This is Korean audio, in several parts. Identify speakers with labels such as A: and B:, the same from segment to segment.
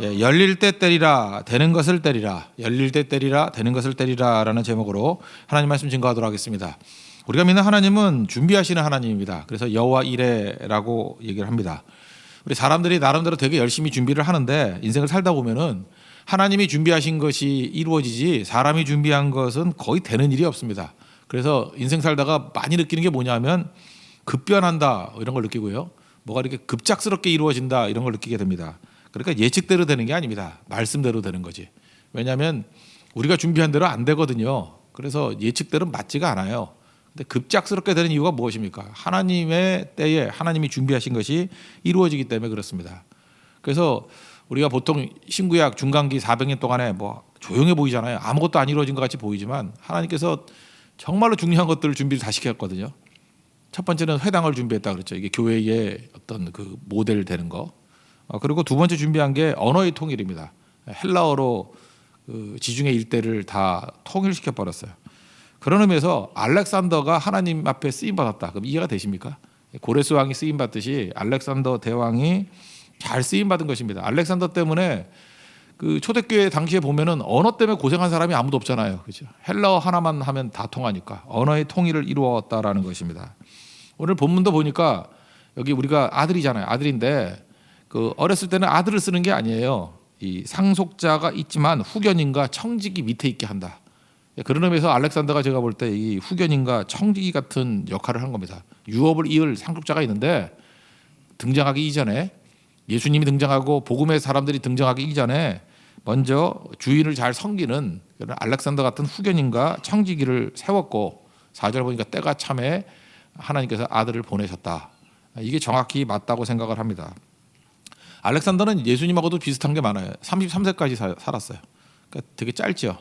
A: 예, 열릴 때 때리라 되는 것을 때리라 열릴 때 때리라 되는 것을 때리라라는 제목으로 하나님 말씀 증거하도록 하겠습니다. 우리가 믿는 하나님은 준비하시는 하나님입니다. 그래서 여호와 이레라고 얘기를 합니다. 우리 사람들이 나름대로 되게 열심히 준비를 하는데 인생을 살다 보면은 하나님이 준비하신 것이 이루어지지 사람이 준비한 것은 거의 되는 일이 없습니다. 그래서 인생 살다가 많이 느끼는 게 뭐냐면 급변한다 이런 걸 느끼고요. 뭐가 이렇게 급작스럽게 이루어진다 이런 걸 느끼게 됩니다. 그러니까 예측대로 되는 게 아닙니다. 말씀대로 되는 거지. 왜냐하면 우리가 준비한 대로 안 되거든요. 그래서 예측대로 맞지가 않아요. 근데 급작스럽게 되는 이유가 무엇입니까? 하나님의 때에 하나님이 준비하신 것이 이루어지기 때문에 그렇습니다. 그래서 우리가 보통 신구약 중간기 400년 동안에 뭐 조용해 보이잖아요. 아무것도 안 이루어진 것 같이 보이지만 하나님께서 정말로 중요한 것들을 준비를 다 시켰거든요. 첫 번째는 회당을 준비했다 그랬죠. 이게 교회의 어떤 그 모델 되는 거. 그리고 두 번째 준비한 게 언어의 통일입니다. 헬라어로 그 지중해 일대를 다 통일시켜 버렸어요. 그런 의미에서 알렉산더가 하나님 앞에 쓰임 받았다. 그럼 이해가 되십니까? 고레스 왕이 쓰임 받듯이 알렉산더 대왕이 잘 쓰임 받은 것입니다. 알렉산더 때문에 그 초대교회 당시에 보면은 언어 때문에 고생한 사람이 아무도 없잖아요. 그렇죠? 헬라어 하나만 하면 다 통하니까 언어의 통일을 이루었다라는 것입니다. 오늘 본문도 보니까 여기 우리가 아들이잖아요. 아들인데 그 어렸을 때는 아들을 쓰는 게 아니에요. 이 상속자가 있지만 후견인과 청직이 밑에 있게 한다. 그런 의미에서 알렉산더가 제가 볼 때 이 후견인과 청지기 같은 역할을 한 겁니다. 유업을 이을 상속자가 있는데 등장하기 이전에 예수님이 등장하고 복음의 사람들이 등장하기 이전에 먼저 주인을 잘 섬기는 그런 알렉산더 같은 후견인과 청지기를 세웠고 4절 보니까 때가 참에 하나님께서 아들을 보내셨다. 이게 정확히 맞다고 생각을 합니다. 알렉산더는 예수님하고도 비슷한 게 많아요. 33세까지 살았어요. 그러니까 되게 짧죠.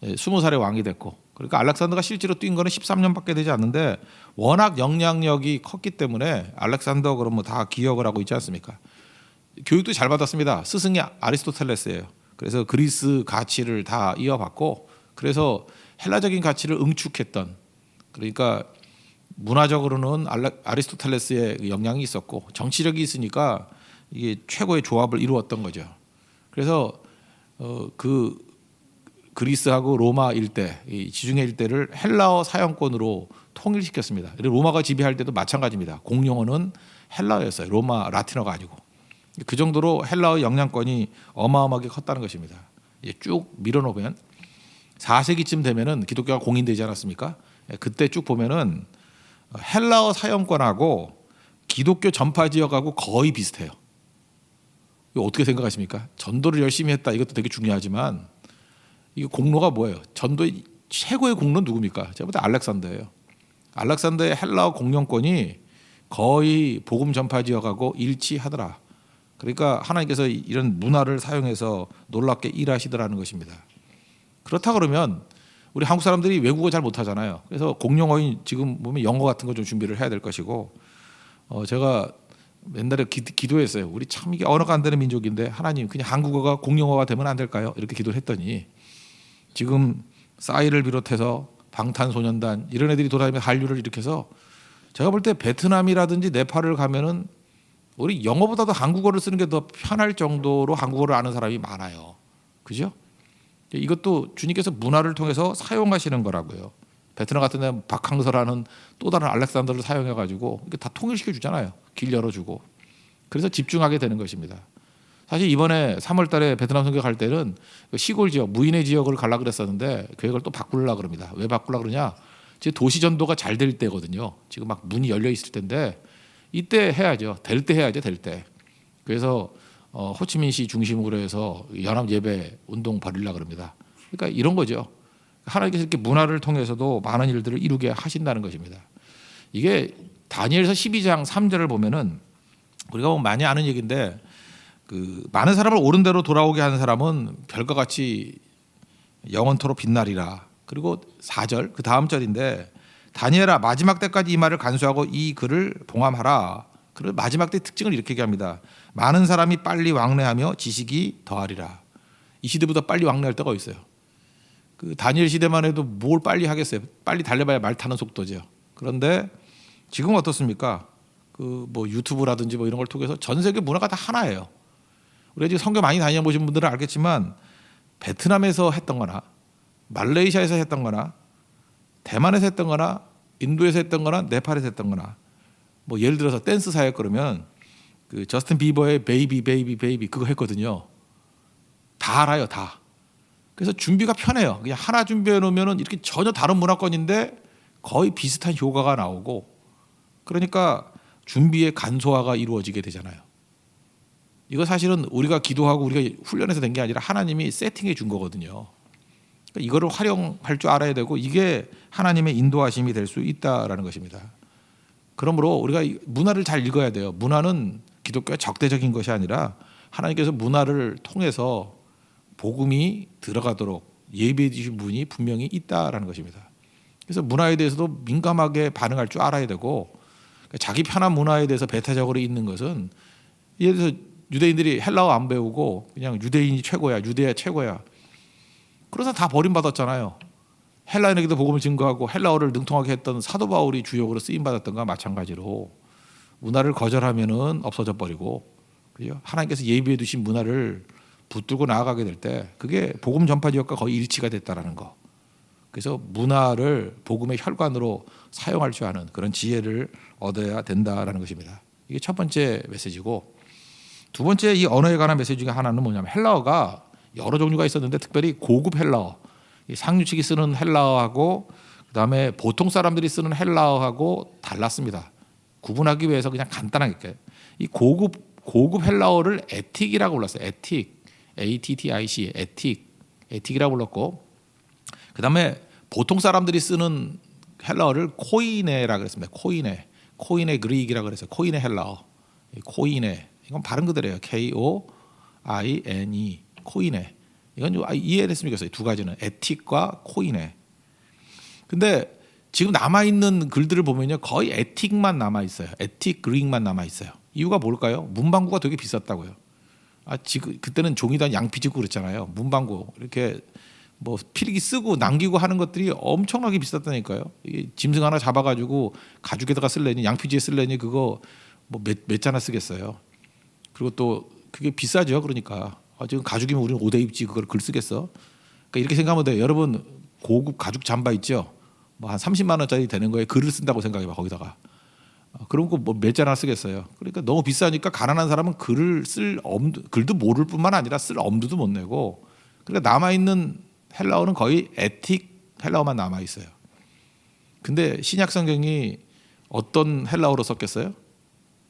A: 20살에 왕이 됐고, 그러니까 알렉산더가 실제로 뛴 거는 13년밖에 되지 않는데 워낙 영향력이 컸기 때문에 알렉산더 그럼 뭐 다 기억을 하고 있지 않습니까? 교육도 잘 받았습니다. 스승이 아리스토텔레스예요. 그래서 그리스 가치를 다 이어받고, 그래서 헬라적인 가치를 응축했던, 그러니까 문화적으로는 아리스토텔레스의 영향이 있었고 정치력이 있으니까 이게 최고의 조합을 이루었던 거죠. 그래서 그 그리스하고 로마 일대, 이 지중해 일대를 헬라어 사용권으로 통일시켰습니다. 로마가 지배할 때도 마찬가지입니다. 공용어는 헬라어였어요. 로마 라틴어가 아니고. 그 정도로 헬라어 영향권이 어마어마하게 컸다는 것입니다. 쭉 밀어놓으면 4세기쯤 되면은 기독교가 공인되지 않았습니까? 그때 쭉 보면은 헬라어 사용권하고 기독교 전파 지역하고 거의 비슷해요. 이거 어떻게 생각하십니까? 전도를 열심히 했다. 이것도 되게 중요하지만 이 공로가 뭐예요? 전도의 최고의 공로는 누굽니까? 제가 볼 때 알렉산더예요. 알렉산더의 헬라어 공용권이 거의 복음 전파 지역하고 일치하더라. 그러니까 하나님께서 이런 문화를 사용해서 놀랍게 일하시더라는 것입니다. 그렇다 그러면 우리 한국 사람들이 외국어 잘 못하잖아요. 그래서 공용어인 지금 보면 영어 같은 거 좀 준비를 해야 될 것이고, 제가 옛날에 기도했어요. 우리 참 이게 언어가 안 되는 민족인데 하나님 그냥 한국어가 공용어가 되면 안 될까요? 이렇게 기도를 했더니 지금 싸이를 비롯해서 방탄소년단 이런 애들이 돌아다니면서 한류를 일으켜서 제가 볼 때 베트남이라든지 네팔을 가면은 우리 영어보다도 한국어를 쓰는 게 더 편할 정도로 한국어를 아는 사람이 많아요. 그죠? 이것도 주님께서 문화를 통해서 사용하시는 거라고요. 베트남 같은 데는 박항서라는 또 다른 알렉산더를 사용해가지고 이게 다 통일시켜 주잖아요. 길 열어주고. 그래서 집중하게 되는 것입니다. 사실 이번에 3월달에 베트남 선교 갈 때는 시골 지역, 무인의 지역을 가려고 그랬었는데 계획을 또 바꾸려고 그럽니다. 왜 바꾸려고 그러냐? 지금 도시 전도가 잘 될 때거든요. 지금 막 문이 열려 있을 텐데 이때 해야죠. 될 때 해야죠. 될 때. 그래서 호치민시 중심으로 해서 연합 예배 운동 벌이려고 그럽니다. 그러니까 이런 거죠. 하나님께서 이렇게 문화를 통해서도 많은 일들을 이루게 하신다는 것입니다. 이게 다니엘서 12장 3절을 보면은 우리가 뭐 많이 아는 얘기인데 그 많은 사람을 옳은 대로 돌아오게 하는 사람은 별과 같이 영원토록 빛나리라. 그리고 4절 그 다음 절인데 다니엘아 마지막 때까지 이 말을 간수하고 이 글을 봉함하라. 그리고 마지막 때 특징을 이렇게 얘기합니다. 많은 사람이 빨리 왕래하며 지식이 더하리라. 이 시대보다 빨리 왕래할 때가 있어요. 그 다니엘 시대만 해도 뭘 빨리 하겠어요. 빨리 달려봐야 말 타는 속도죠. 그런데 지금 어떻습니까? 그 뭐 유튜브라든지 뭐 이런 걸 통해서 전 세계 문화가 다 하나예요. 우리가 지금 선교 많이 다녀보신 분들은 알겠지만 베트남에서 했던 거나 말레이시아에서 했던 거나 대만에서 했던 거나 인도에서 했던 거나 네팔에서 했던 거나 뭐 예를 들어서 댄스 사역 그러면 그 저스틴 비버의 베이비 베이비 베이비 그거 했거든요. 다 알아요, 다. 그래서 준비가 편해요. 그냥 하나 준비해 놓으면은 이렇게 전혀 다른 문화권인데 거의 비슷한 효과가 나오고, 그러니까 준비의 간소화가 이루어지게 되잖아요. 이거 사실은 우리가 기도하고 우리가 훈련해서 된 게 아니라 하나님이 세팅해 준 거거든요. 그러니까 이거를 활용할 줄 알아야 되고 이게 하나님의 인도하심이 될 수 있다라는 것입니다. 그러므로 우리가 문화를 잘 읽어야 돼요. 문화는 기독교의 적대적인 것이 아니라 하나님께서 문화를 통해서 복음이 들어가도록 예비해 주신 분이 분명히 있다라는 것입니다. 그래서 문화에 대해서도 민감하게 반응할 줄 알아야 되고, 자기 편한 문화에 대해서 배타적으로 있는 것은, 예를 들어서 유대인들이 헬라어 안 배우고 그냥 유대인이 최고야, 유대야 최고야, 그래서 다 버림받았잖아요. 헬라인에게도 복음을 증거하고 헬라어를 능통하게 했던 사도 바울이 주역으로 쓰임 받았던 것과 마찬가지로 문화를 거절하면은 없어져 버리고, 그죠? 하나님께서 예비해 두신 문화를 붙들고 나아가게 될 때 그게 복음 전파 지역과 거의 일치가 됐다라는 거. 그래서 문화를 복음의 혈관으로 사용할 줄 아는 그런 지혜를 얻어야 된다라는 것입니다. 이게 첫 번째 메시지고, 두 번째 이 언어에 관한 메시지 중에 하나는 뭐냐면, 헬라어가 여러 종류가 있었는데 특별히 고급 헬라어, 상류층이 쓰는 헬라어하고 그다음에 보통 사람들이 쓰는 헬라어하고 달랐습니다. 구분하기 위해서 그냥 간단하게 이 고급 헬라어를 에틱이라고 불렀어요. 에틱, ATTIC, 에틱이라고 불렀고, 그다음에 보통 사람들이 쓰는 헬라어를 코이네라고 그랬습니다. 코이네 그릭이라고 그래서 코이네 헬라어, 코이네, 이건 발음 그대로예요. KOINE, 코이네. 이건 이해됐으면 좋겠어요. 두 가지는 에틱과 코이네. 근데 지금 남아 있는 글들을 보면요, 거의 에틱만 남아 있어요. 에틱 그릭만 남아 있어요. 이유가 뭘까요? 문방구가 되게 비쌌다고요. 지금 그때는 종이단 양피 찍고 그랬잖아요. 문방구 이렇게 뭐 필기 쓰고 남기고 하는 것들이 엄청나게 비쌌다니까요. 이게 짐승 하나 잡아가지고 가죽에다가 쓸래니, 양피지에 쓸래니 그거 뭐 몇 자나 쓰겠어요. 그리고 또 그게 비싸죠. 그러니까 지금 가죽이면 우리는 5대 입지 그걸 글 쓰겠어. 그러니까 이렇게 생각하면 돼요. 여러분 고급 가죽 잠바 있죠. 뭐 한 30만 원짜리 되는 거에 글을 쓴다고 생각해봐. 거기다가 그런 거 뭐 몇 자나 쓰겠어요. 그러니까 너무 비싸니까 가난한 사람은 글도 모를 뿐만 아니라 쓸 엄두도 못 내고, 그러니까 남아 있는 헬라어는 거의 에틱 헬라어만 남아 있어요. 근데 신약 성경이 어떤 헬라어로 썼겠어요?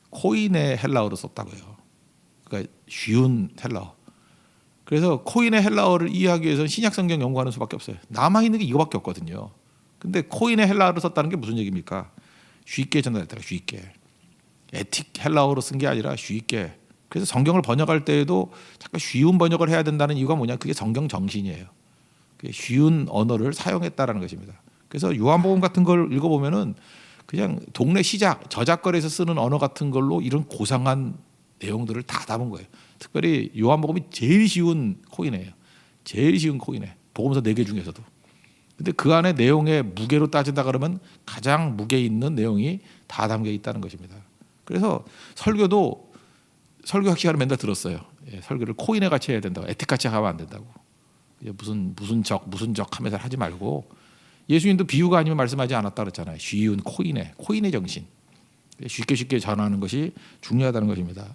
A: 코인의 헬라어로 썼다고요. 그러니까 쉬운 헬라어. 그래서 코인의 헬라어를 이해하기 위해서는 신약 성경 연구하는 수밖에 없어요. 남아 있는 게 이거밖에 없거든요. 근데 코인의 헬라어를 썼다는 게 무슨 얘기입니까? 쉽게 전달했다가 쉽게. 에틱 헬라어로 쓴 게 아니라 쉽게. 그래서 성경을 번역할 때에도 자꾸 쉬운 번역을 해야 된다는 이유가 뭐냐? 그게 성경 정신이에요. 그게 쉬운 언어를 사용했다라는 것입니다. 그래서 요한복음 같은 걸 읽어보면은 그냥 동네 시작, 저작거리에서 쓰는 언어 같은 걸로 이런 고상한 내용들을 다 담은 거예요. 특별히 요한복음이 제일 쉬운 코인이에요. 제일 쉬운 코인에. 복음서 4개 중에서도. 근데 그 안에 내용의 무게로 따진다 그러면 가장 무게 있는 내용이 다 담겨 있다는 것입니다. 그래서 설교 학시간을 맨날 들었어요. 설교를 코인에 같이 해야 된다고, 에틱 같이 하면 안 된다고. 무슨 적 하면서 하지 말고, 예수님도 비유가 아니면 말씀하지 않았다 그랬잖아요. 쉬운 코인의 정신. 쉽게 전하는 것이 중요하다는 것입니다.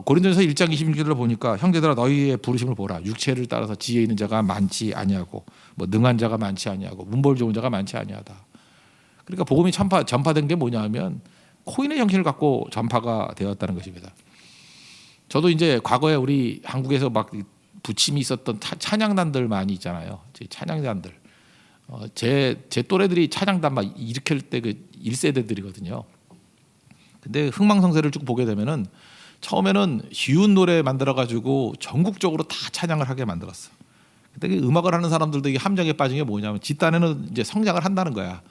A: 고린도전서 1장 26절을 보니까, 형제들아 너희의 부르심을 보라. 육체를 따라서 지혜 있는 자가 많지 아니하고 뭐 능한 자가 많지 아니하고 문벌 좋은 자가 많지 아니하다. 그러니까 복음이 전파된 게 뭐냐면 코인의 정신을 갖고 전파가 되었다는 것입니다. 저도 이제 과거에 우리 한국에서 막 부침이 있었던 찬양단들 많이 있잖아요. 찬양단들. 제 또래들이 찬양단 막 일으킬 때 그 1세대들이거든요. 근데 흥망성쇠를 쭉 보게 되면은 처음에는 쉬운 노래 만들어가지고 전국적으로 다 찬양을 하게 만들었어. 근데 음악을 하는 사람들도 이게 함정에 빠진 게 뭐냐면, 뒷단에는 이제 성장을 한다는 거야.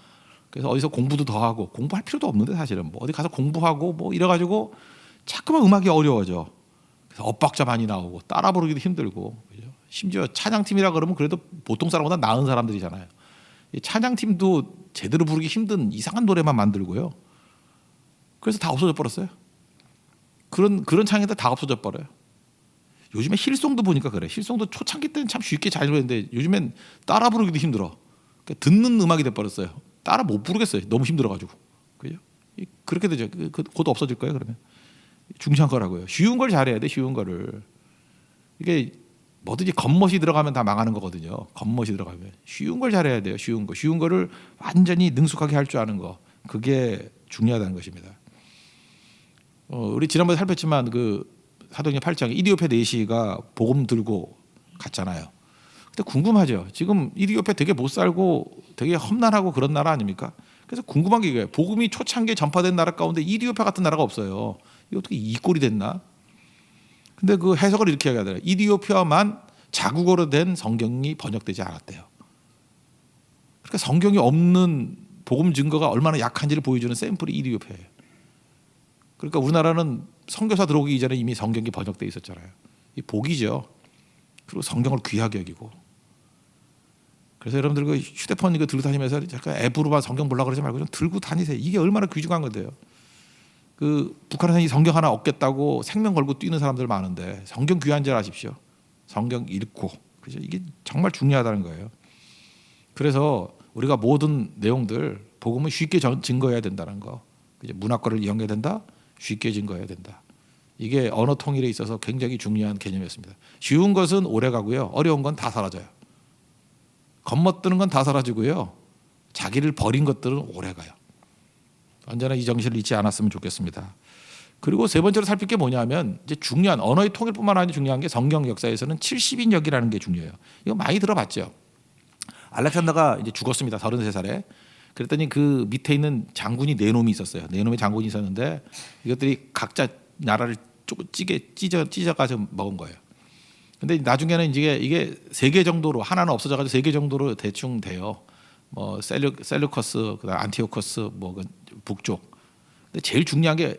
A: 그래서 어디서 공부도 더 하고, 공부할 필요도 없는데 사실은 뭐 어디 가서 공부하고 뭐 이래가지고 자꾸만 음악이 어려워져. 그래서 엇박자 많이 나오고 따라 부르기도 힘들고, 그죠? 심지어 찬양팀이라 그러면 그래도 보통 사람보다 나은 사람들이잖아요. 이 찬양팀도 제대로 부르기 힘든 이상한 노래만 만들고요. 그래서 다 없어져 버렸어요. 그런 창의들 다 없어져 버려요. 요즘에 힐송도 보니까 그래. 힐송도 초창기 때는 참 쉽게 잘 부르는데 요즘엔 따라 부르기도 힘들어. 그러니까 듣는 음악이 돼버렸어요. 따라 못 부르겠어요. 너무 힘들어가지고. 그죠? 그렇게 되죠. 곧 없어질 거예요. 그러면 중요한 거라고요. 쉬운 걸 잘해야 돼. 쉬운 거를. 이게 뭐든지 겉멋이 들어가면 다 망하는 거거든요. 겉멋이 들어가면 쉬운 걸 잘해야 돼요. 쉬운 거. 쉬운 거를 완전히 능숙하게 할 줄 아는 거. 그게 중요하다는 것입니다. 우리 지난번에 살폈지만 그 사도행전 8장에 이디오페 내시가 복음 들고 갔잖아요. 근데 궁금하죠. 지금 이디오페 되게 못 살고 되게 험난하고 그런 나라 아닙니까? 그래서 궁금한 게 이거예요. 복음이 초창기에 전파된 나라 가운데 이디오페 같은 나라가 없어요. 이게 어떻게 이 꼴이 됐나? 근데 그 해석을 이렇게 하더라고요. 이디오피아만 자국어로 된 성경이 번역되지 않았대요. 그러니까 성경이 없는 복음 증거가 얼마나 약한지를 보여주는 샘플이 이디오피아예요. 그러니까 우리나라는 선교사 들어오기 이전에 이미 성경이 번역돼 있었잖아요. 이 복이죠. 그리고 성경을 귀하게 여기고. 그래서 여러분들 그 휴대폰 이거 들고 다니면서 잠깐 앱으로만 성경 보려고 그러지 말고 좀 들고 다니세요. 이게 얼마나 귀중한 건데요. 그 북한에서 이 성경 하나 얻겠다고 생명 걸고 뛰는 사람들 많은데 성경 귀한 줄 아십시오. 성경 읽고. 그죠? 이게 정말 중요하다는 거예요. 그래서 우리가 모든 내용들 복음은 쉽게 증거해야 된다는 거. 그죠? 문학과를 이용해야 된다. 쉽게 증거해야 된다. 이게 언어 통일에 있어서 굉장히 중요한 개념이었습니다. 쉬운 것은 오래 가고요. 어려운 건 다 사라져요. 겉멋드는 건 다 사라지고요. 자기를 버린 것들은 오래 가요. 언제나 이 정신을 잊지 않았으면 좋겠습니다. 그리고 세 번째로 살필 게 뭐냐면 이제 중요한 언어의 통일뿐만 아니라 중요한 게 성경 역사에서는 70인역이라는 게 중요해요. 이거 많이 들어봤죠. 알렉산더가 이제 죽었습니다. 33살에. 그랬더니 그 밑에 있는 장군이 네 놈이 있었어요. 네 놈의 장군이 있었는데 이것들이 각자 나라를 찢어가지고 먹은 거예요. 근데 나중에는 이게 세 개 정도로 하나는 없어져가지고 세 개 정도로 대충 돼요. 뭐 셀루커스, 그다음 안티오커스, 뭐 북쪽. 근데 제일 중요한 게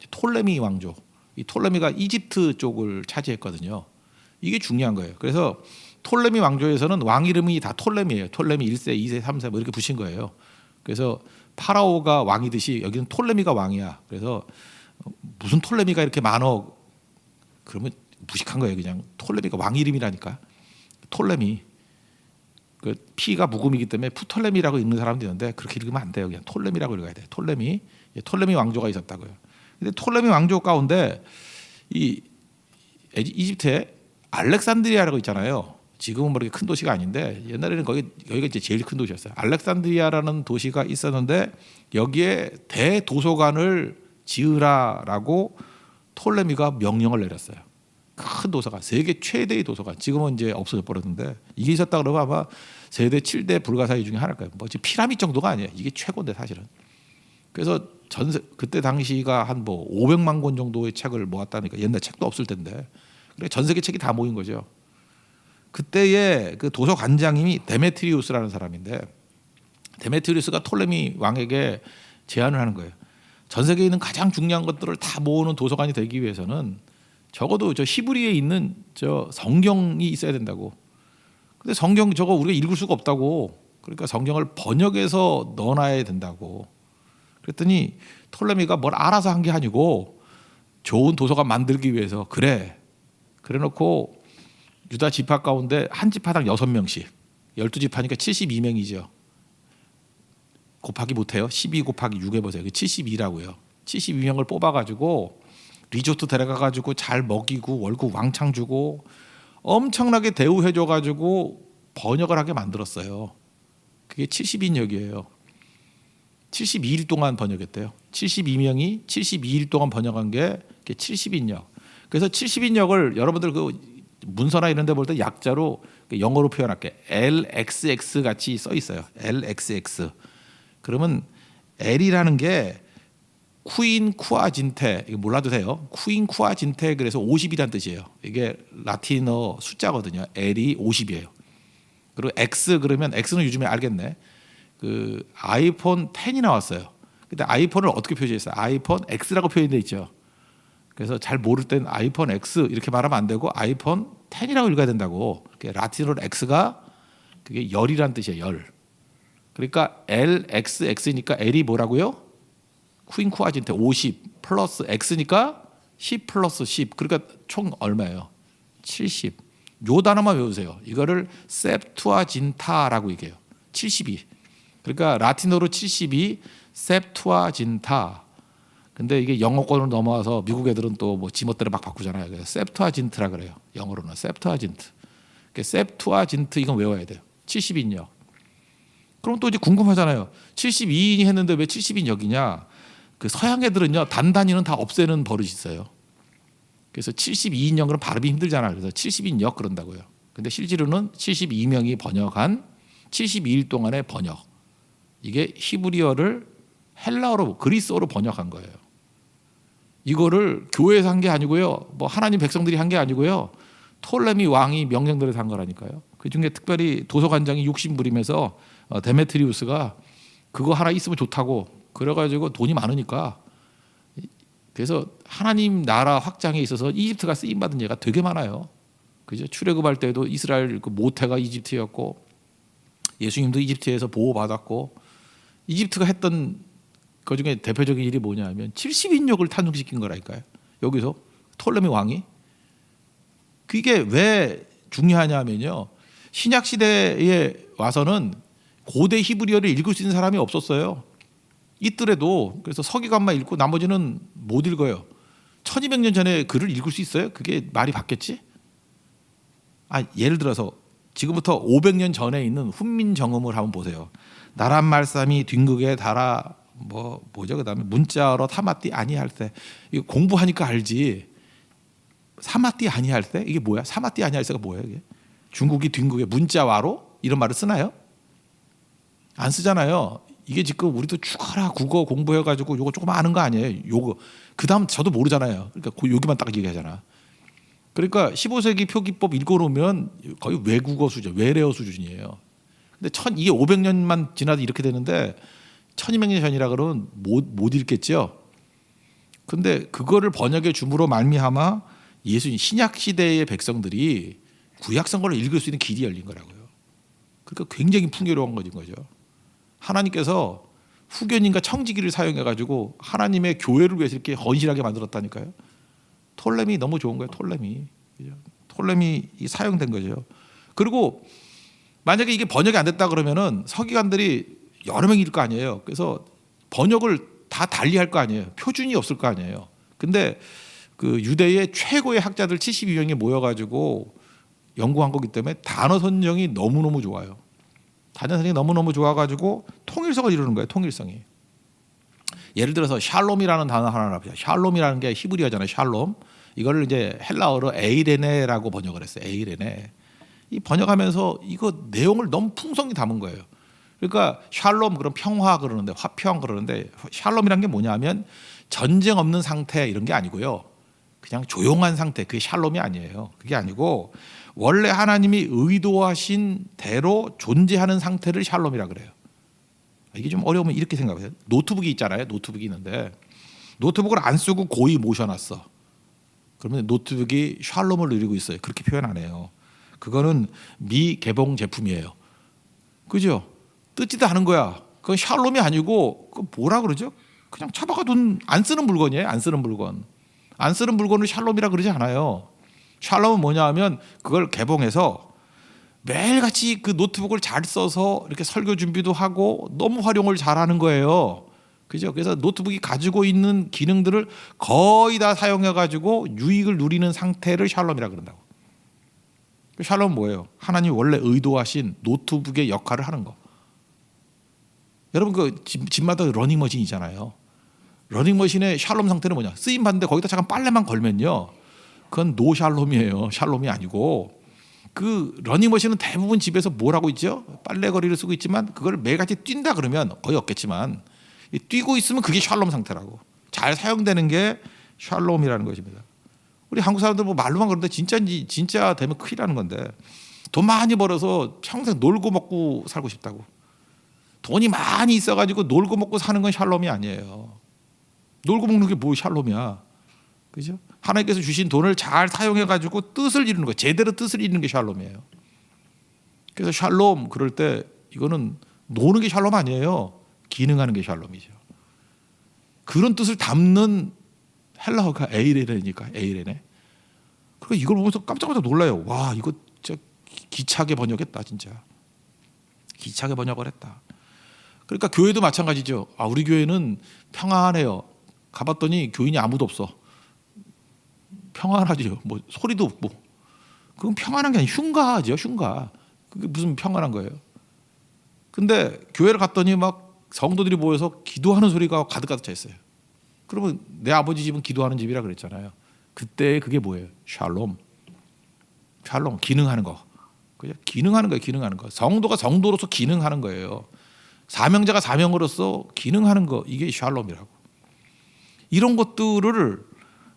A: 톨레미 왕조. 이 톨레미가 이집트 쪽을 차지했거든요. 이게 중요한 거예요. 그래서 톨레미 왕조에서는 왕 이름이 다 톨레미예요. 톨레미 1세, 2세, 3세 뭐 이렇게 붙인 거예요. 그래서 파라오가 왕이듯이 여기는 톨레미가 왕이야. 그래서 무슨 톨레미가 이렇게 많어? 그러면 무식한 거예요. 그냥 톨레미가 왕 이름이라니까. 톨레미. 그 피가 묵음이기 때문에 푸톨레미라고 읽는 사람도 있는데 그렇게 읽으면 안 돼요. 그냥 톨레미라고 읽어야 돼요. 톨레미. 톨레미 왕조가 있었다고요. 근데 톨레미 왕조 가운데 이 이집트에 알렉산드리아라고 있잖아요. 지금은 그렇게 큰 도시가 아닌데 옛날에는 여기가 이제 제일 큰 도시였어요. 알렉산드리아라는 도시가 있었는데 여기에 대도서관을 지으라라고 톨레미가 명령을 내렸어요. 큰 도서관, 세계 최대의 도서관. 지금은 이제 없어져 버렸는데 이게 있었다 그러면 아마 세대 7대 불가사의 중에 하나일 거예요. 뭐 피라미드 정도가 아니에요. 이게 최고인데 사실은. 그래서 그때 당시가 한 뭐 500만 권 정도의 책을 모았다니까. 옛날 책도 없을 텐데. 그래 전 세계 책이 다 모인 거죠. 그때의 그 도서관장님이 데메트리우스라는 사람인데 데메트리우스가 톨레미 왕에게 제안을 하는 거예요. 전 세계에 있는 가장 중요한 것들을 다 모으는 도서관이 되기 위해서는 적어도 저 히브리에 있는 저 성경이 있어야 된다고. 근데 성경 저거 우리가 읽을 수가 없다고. 그러니까 성경을 번역해서 넣어놔야 된다고. 그랬더니 톨레미가 뭘 알아서 한 게 아니고 좋은 도서관 만들기 위해서 그래놓고 유다 지파 가운데 한 지파당 6명씩 12지파니까 72명이죠. 곱하기 못해요. 12 곱하기 6 해보세요. 72라고요. 72명을 뽑아가지고 리조트 데려가가지고 잘 먹이고 월급 왕창 주고 엄청나게 대우해줘가지고 번역을 하게 만들었어요. 그게 70인역이에요. 72일 동안 번역했대요. 72명이 72일 동안 번역한 게 70인역. 그래서 70인역을 여러분들 그 문서나 이런 데 볼 때 약자로 영어로 표현할게. LXX 같이 써 있어요. LXX. 그러면 L이라는 게 쿠인 쿠아진테, 이거 몰라도 돼요. 쿠인 쿠아진테. 그래서 50이란 뜻이에요. 이게 라틴어 숫자거든요. L이 50이에요. 그리고 X 그러면 X는 요즘에 알겠네. 그 아이폰 10이 나왔어요. 근데 아이폰을 어떻게 표시했어요? 아이폰 X라고 표현돼 있죠. 그래서 잘 모를 땐 아이폰 X 이렇게 말하면 안 되고 아이폰 10이라고 읽어야 된다고. X로 X가 그게 열이란 뜻이에요. 열. 그러니까 LXX니까 L이 뭐라고요? 쿠인쿠아진테 50 플러스 X니까 10 플러스 10. 그러니까 총 얼마예요? 70. 요 단어만 외우세요. 이거를 셉투아진타라고 얘기해요. 72. 그러니까 라틴어로 72 셉투아진타. 근데 이게 영어권으로 넘어와서 미국 애들은 또 뭐 지멋대로 막 바꾸잖아요. 그래서 셉투아진트라 그래요. 영어로는 셉투아진트. 셉투아진트 이건 외워야 돼요. 70인역. 그럼 또 이제 궁금하잖아요. 72인이 했는데 왜 70인역이냐? 그 서양 애들은요 단단히는 다 없애는 버릇이 있어요. 그래서 72인역 그럼 발음이 힘들잖아요. 그래서 70인역 그런다고요. 근데 실제로는 72명이 번역한 72일 동안의 번역. 이게 히브리어를 헬라어로 그리스어로 번역한 거예요. 이거를 교회에서 한 게 아니고요. 뭐 하나님 백성들이 한 게 아니고요. 톨레미 왕이 명령대로 한 거라니까요. 그중에 특별히 도서관장이 욕심 부리면서 데메트리우스가 그거 하나 있으면 좋다고 그래가지고 돈이 많으니까 그래서 하나님 나라 확장에 있어서 이집트가 쓰임 받은 예가 되게 많아요. 그죠? 출애굽할 때도 이스라엘 그 모태가 이집트였고 예수님도 이집트에서 보호받았고 이집트가 했던 그 중에 대표적인 일이 뭐냐면 70인역을 탄생시킨 거라니까요. 여기서 톨레미 왕이. 그게 왜 중요하냐면요. 신약 시대에 와서는 고대 히브리어를 읽을 수 있는 사람이 없었어요. 있더라도 그래서 서기관만 읽고 나머지는 못 읽어요. 1200년 전에 글을 읽을 수 있어요? 그게 말이 바뀌었지? 예를 들어서 지금부터 500년 전에 있는 훈민정음을 한번 보세요. 나란 말씀이 뒷극에 달아 뭐죠? 그다음에 문자로 타마띠 아니할 때 이거 공부하니까 알지. 사마띠 아니할 때 이게 뭐야? 사마띠 아니할 때가 뭐예요? 이게 중국이 뒷극에 문자와로 이런 말을 쓰나요? 안 쓰잖아요. 이게 지금 우리도 죽어라 국어 공부해가지고 요거 조금 아는 거 아니에요? 요거 그다음 저도 모르잖아요. 그러니까 여기만 딱 얘기하잖아. 그러니까 15세기 표기법 읽어놓으면 거의 외국어 수준, 외래어 수준이에요. 근데 이게 500년만 지나도 이렇게 되는데 1200년 전이라 그러면 못 읽겠죠. 근데 그거를 번역해 줌으로 말미암아 예수님 신약 시대의 백성들이 구약 성경을 읽을 수 있는 길이 열린 거라고요. 그러니까 굉장히 풍요로운 거죠. 하나님께서 후견인과 청지기를 사용해 가지고 하나님의 교회를 위해서 이렇게 헌신하게 만들었다니까요. 톨레미 너무 좋은 거예요. 톨레미 사용된 거죠. 그리고 만약에 이게 번역이 안 됐다 그러면은 서기관들이 여러 명일 거 아니에요. 그래서 번역을 다 달리할 거 아니에요. 표준이 없을 거 아니에요. 근데 그 유대의 최고의 학자들 72명이 모여가지고 연구한 거기 때문에 단어 선정이 너무너무 좋아요. 단어 선정이 너무너무 좋아가지고 통일성을 이루는 거예요. 통일성이. 예를 들어서 샬롬이라는 단어 하나 봅시다. 샬롬이라는 게 히브리어잖아요. 샬롬. 이거를 이제 헬라어로 에이레네라고 번역을 했어요. 에이레네. 이 번역하면서 이거 내용을 너무 풍성히 담은 거예요. 그러니까 샬롬 그럼 평화 그러는데 화평 그러는데 샬롬이란 게 뭐냐면 전쟁 없는 상태 이런 게 아니고요. 그냥 조용한 상태 그게 샬롬이 아니에요. 그게 아니고 원래 하나님이 의도하신 대로 존재하는 상태를 샬롬이라 그래요. 이게 좀 어려우면 이렇게 생각해요. 노트북이 있잖아요. 노트북이 있는데 노트북을 안 쓰고 고이 모셔놨어. 그러면 노트북이 샬롬을 누리고 있어요. 그렇게 표현 안 해요. 그거는 미개봉 제품이에요. 그죠? 뜯지도 않은 거야. 그건 샬롬이 아니고 그 뭐라 그러죠? 그냥 차박아 둔 안 쓰는 물건이에요. 안 쓰는 물건. 안 쓰는 물건을 샬롬이라 그러지 않아요. 샬롬은 뭐냐 하면 그걸 개봉해서 매일같이 그 노트북을 잘 써서 이렇게 설교 준비도 하고 너무 활용을 잘하는 거예요. 그죠? 그래서 노트북이 가지고 있는 기능들을 거의 다 사용해 가지고 유익을 누리는 상태를 샬롬이라 그런다고. 샬롬은 뭐예요? 하나님 원래 의도하신 노트북의 역할을 하는 거. 여러분 그 집마다 러닝머신 있잖아요. 러닝머신의 샬롬 상태는 뭐냐? 쓰임 받는데 거기다 잠깐 빨래만 걸면요. 그건 노 샬롬이에요. 샬롬이 아니고 그 러닝머신은 대부분 집에서 뭘 하고 있죠? 빨래거리를 쓰고 있지만 그걸 매일같이 뛴다 그러면 거의 없겠지만 뛰고 있으면 그게 샬롬 상태라고. 잘 사용되는 게 샬롬이라는 것입니다. 우리 한국 사람들 뭐 말로만 그러는데 진짜인지 진짜 되면 큰일 나는 건데 돈 많이 벌어서 평생 놀고 먹고 살고 싶다고. 돈이 많이 있어가지고 놀고 먹고 사는 건 샬롬이 아니에요. 놀고 먹는 게 뭐 샬롬이야. 그죠? 하나님께서 주신 돈을 잘 사용해가지고 뜻을 이루는 거, 제대로 뜻을 이루는 게 샬롬이에요. 그래서 샬롬 그럴 때 이거는 노는 게 샬롬 아니에요. 기능하는 게 샬롬이죠. 그런 뜻을 담는 헬라어가 에이레네니까 에이레네. 그러니까 이걸 보면서 깜짝깜짝 놀라요. 와, 이거 진짜 기차게 번역했다, 진짜. 기차게 번역을 했다. 그러니까 교회도 마찬가지죠. 아, 우리 교회는 평안해요. 가봤더니 교인이 아무도 없어. 평안하지요. 뭐 소리도 없고. 그건 평안한 게 아니라 흉가죠, 흉가. 그게 무슨 평안한 거예요. 근데 교회를 갔더니 막 성도들이 모여서 기도하는 소리가 가득가득 차 있어요. 그러면 내 아버지 집은 기도하는 집이라 그랬잖아요. 그때 그게 뭐예요? 샬롬. 샬롬, 기능하는 거. 그죠? 기능하는 거예요, 기능하는 거. 성도가 성도로서 기능하는 거예요. 사명자가 사명으로서 기능하는 거, 이게 샬롬이라고. 이런 것들을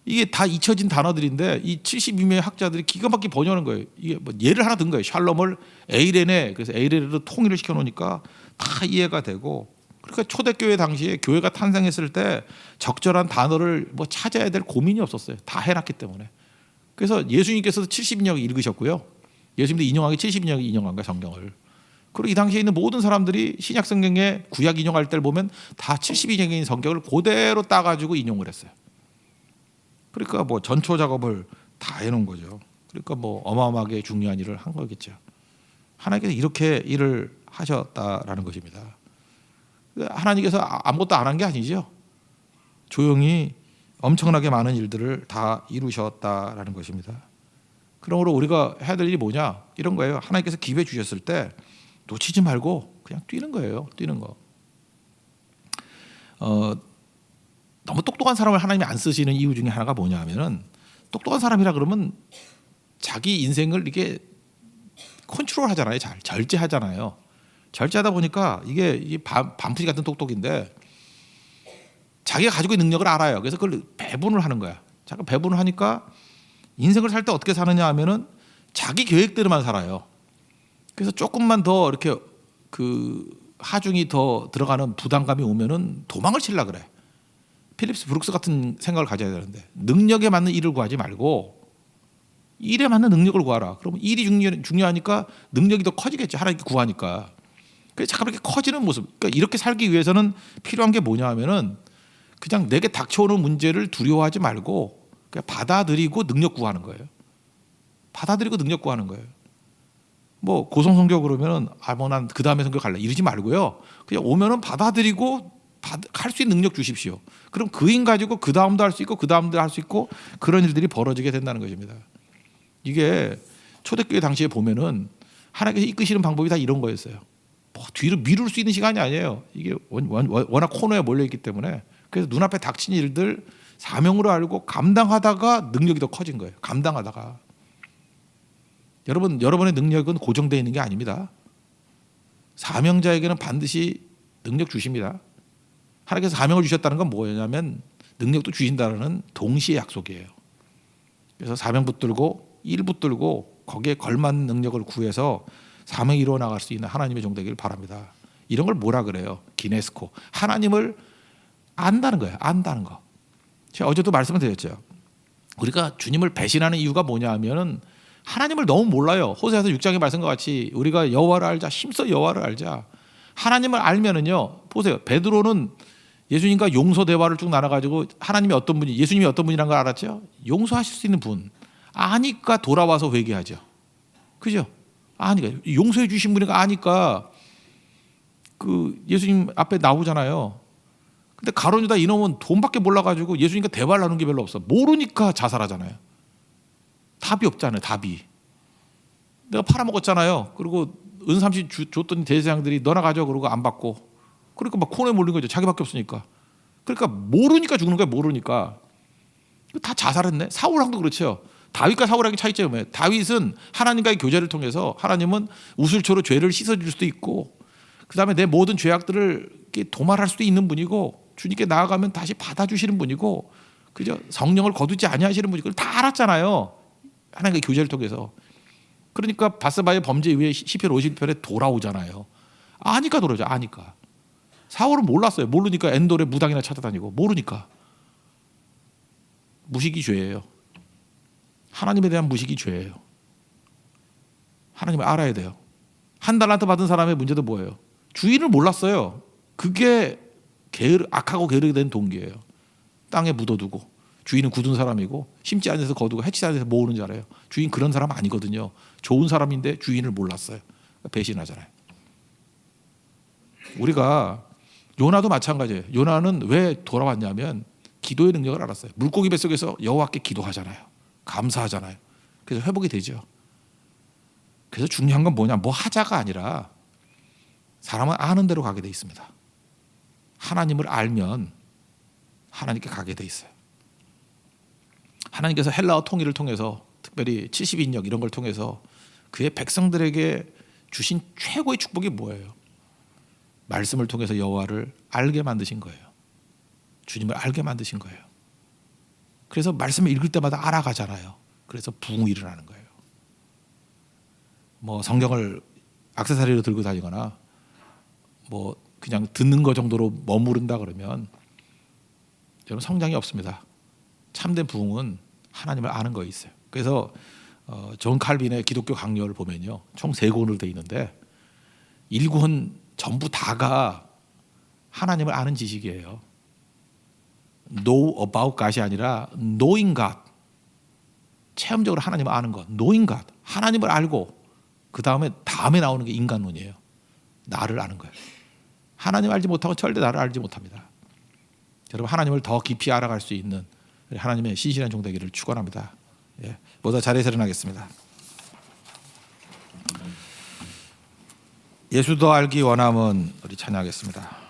A: 이게 다 잊혀진 단어들인데 이 72명의 학자들이 기가 막히게 번역하는 거예요. 이게 뭐 예를 하나 든 거예요. 샬롬을 에이렌에, 그래서 에이렌으로 통일을 시켜놓으니까 다 이해가 되고. 그러니까 초대교회 당시에 교회가 탄생했을 때 적절한 단어를 뭐 찾아야 될 고민이 없었어요. 다 해놨기 때문에. 그래서 예수님께서도 72년 읽으셨고요. 예수님도 인용하기 72년 인용한 거예요, 성경을. 그리고 이 당시에 있는 모든 사람들이 신약 성경에 구약 인용할 때를 보면 다 72년인 성경을 그대로 따가지고 인용을 했어요. 그러니까 뭐 전초 작업을 다 해놓은 거죠. 그러니까 뭐 어마어마하게 중요한 일을 한 거겠죠. 하나님께서 이렇게 일을 하셨다라는 것입니다. 하나님께서 아무것도 안 한 게 아니죠. 조용히 엄청나게 많은 일들을 다 이루셨다라는 것입니다. 그러므로 우리가 해야 될 일이 뭐냐? 이런 거예요. 하나님께서 기회 주셨을 때 놓치지 말고 그냥 뛰는 거예요. 뛰는 거. 너무 똑똑한 사람을 하나님이 안 쓰시는 이유 중에 하나가 뭐냐 하면은 똑똑한 사람이라 그러면 자기 인생을 이게 컨트롤 하잖아요. 잘 절제하잖아요. 절제하다 보니까 이게 반푸시 같은 똑똑인데 자기가 가지고 있는 능력을 알아요. 그래서 그걸 배분을 하는 거야. 잠깐 배분을 하니까 인생을 살 때 어떻게 사느냐 하면은 자기 계획대로만 살아요. 그래서 조금만 더 이렇게 그 하중이 더 들어가는 부담감이 오면은 도망을 치려 그래. 필립스 브룩스 같은 생각을 가져야 되는데 능력에 맞는 일을 구하지 말고 일에 맞는 능력을 구하라. 그러면 일이 중요하니까 능력이 더 커지겠지. 하나님께 구하니까. 그래서 잠깐 이렇게 커지는 모습. 그러니까 이렇게 살기 위해서는 필요한 게 뭐냐 하면은 그냥 내게 닥쳐오는 문제를 두려워하지 말고 그냥 받아들이고 능력 구하는 거예요. 받아들이고 능력 구하는 거예요. 뭐 고성 성교 그러면은 뭐 난 그 다음에 성교 갈래 이러지 말고요. 그냥 오면은 받아들이고 할 수 있는 능력 주십시오. 그럼 그 인 가지고 그 다음도 할 수 있고 그 다음도 할 수 있고 그런 일들이 벌어지게 된다는 것입니다. 이게 초대교회 당시에 보면은 하나님께서 이끄시는 방법이 다 이런 거였어요. 뭐 뒤로 미룰 수 있는 시간이 아니에요. 이게 워낙 코너에 몰려 있기 때문에 그래서 눈앞에 닥친 일들 사명으로 알고 감당하다가 능력이 더 커진 거예요. 감당하다가. 여러분의 능력은 고정되어 있는 게 아닙니다. 사명자에게는 반드시 능력 주십니다. 하나님께서 사명을 주셨다는 건 뭐냐면 능력도 주신다는 동시에 약속이에요. 그래서 사명 붙들고 일 붙들고 거기에 걸맞는 능력을 구해서 사명이 이루어 나갈 수 있는 하나님의 종 되기를 바랍니다. 이런 걸 뭐라 그래요? 기네스코. 하나님을 안다는 거예요. 안다는 거. 제가 어제도 말씀을 드렸죠. 우리가 주님을 배신하는 이유가 뭐냐 하면은 하나님을 너무 몰라요. 호세아서 6장의 말씀과 같이 우리가 여호와를 알자. 힘써 여호와를 알자. 하나님을 알면은요. 보세요. 베드로는 예수님과 용서 대화를 쭉 나눠가지고 하나님이 어떤 분이 예수님이 어떤 분이라는 걸 알았죠. 용서하실 수 있는 분. 아니까 돌아와서 회개하죠. 그죠? 아니까 용서해 주신 분이가 아니까 그 예수님 앞에 나오잖아요. 근데 가론유다 이놈은 돈밖에 몰라가지고 예수님과 대화를 나눈 게 별로 없어. 모르니까 자살하잖아요. 답이 없잖아요. 답이. 내가 팔아먹었잖아요. 그리고 은삼시 줬더니 대제사장들이 너나 가져 그러고 안 받고. 그러니까 막 코너에 몰린 거죠. 자기밖에 없으니까. 그러니까 모르니까 죽는 거야. 모르니까. 다 자살했네. 사울왕도 그렇죠. 다윗과 사울왕의 차이점이 뭐예요? 다윗은 하나님과의 교제를 통해서 하나님은 우슬초로 죄를 씻어줄 수도 있고 그다음에 내 모든 죄악들을 도말할 수도 있는 분이고 주님께 나아가면 다시 받아주시는 분이고 그죠? 성령을 거두지 아니하시는 분이고 다 알았잖아요. 하나님과의 교제를 통해서. 그러니까 바스바의 범죄 이후에 시편 50편에 돌아오잖아요. 아니까 돌아오죠. 아니까. 사울은 몰랐어요. 모르니까 엔돌에 무당이나 찾아다니고 모르니까. 무식이 죄예요. 하나님에 대한 무식이 죄예요. 하나님을 알아야 돼요. 한 달란트 받은 사람의 문제도 뭐예요? 주인을 몰랐어요. 그게 악하고 게으르게 된 동기예요. 땅에 묻어두고 주인은 굳은 사람이고 심지 않은 데서 거두고 해치지 않은 데서 모으는 줄 알아요. 주인 그런 사람 아니거든요. 좋은 사람인데 주인을 몰랐어요. 배신하잖아요. 우리가 요나도 마찬가지예요. 요나는 왜 돌아왔냐면 기도의 능력을 알았어요. 물고기 뱃속에서 여호와께 기도하잖아요. 감사하잖아요. 그래서 회복이 되죠. 그래서 중요한 건 뭐냐, 뭐 하자가 아니라 사람은 아는 대로 가게 돼 있습니다. 하나님을 알면 하나님께 가게 돼 있어요. 하나님께서 헬라어 통일을 통해서 특별히 70인역 이런 걸 통해서 그의 백성들에게 주신 최고의 축복이 뭐예요? 말씀을 통해서 여호와를 알게 만드신 거예요. 주님을 알게 만드신 거예요. 그래서 말씀을 읽을 때마다 알아가잖아요. 그래서 부흥이 일어나는 거예요. 뭐 성경을 액세서리로 들고 다니거나 뭐 그냥 듣는 거 정도로 머무른다 그러면 여러분 성장이 없습니다. 참된 부흥은 하나님을 아는 거에 있어요. 그래서 존 칼빈의 기독교 강요를 보면요, 총 3권으로 되어 있는데 1권 전부 다가 하나님을 아는 지식이에요. Know about God이 아니라 knowing God. 체험적으로 하나님을 아는 것. knowing God. 하나님을 알고 그 다음에 나오는 게 인간론이에요. 나를 아는 거예요. 하나님 알지 못하고 절대 나를 알지 못합니다. 여러분 하나님을 더 깊이 알아갈 수 있는 하나님의 신실한 종 되기를 축원합니다. 예, 모두 자리에서 일어나겠습니다. 예수 더 알기 원함은 우리 찬양하겠습니다.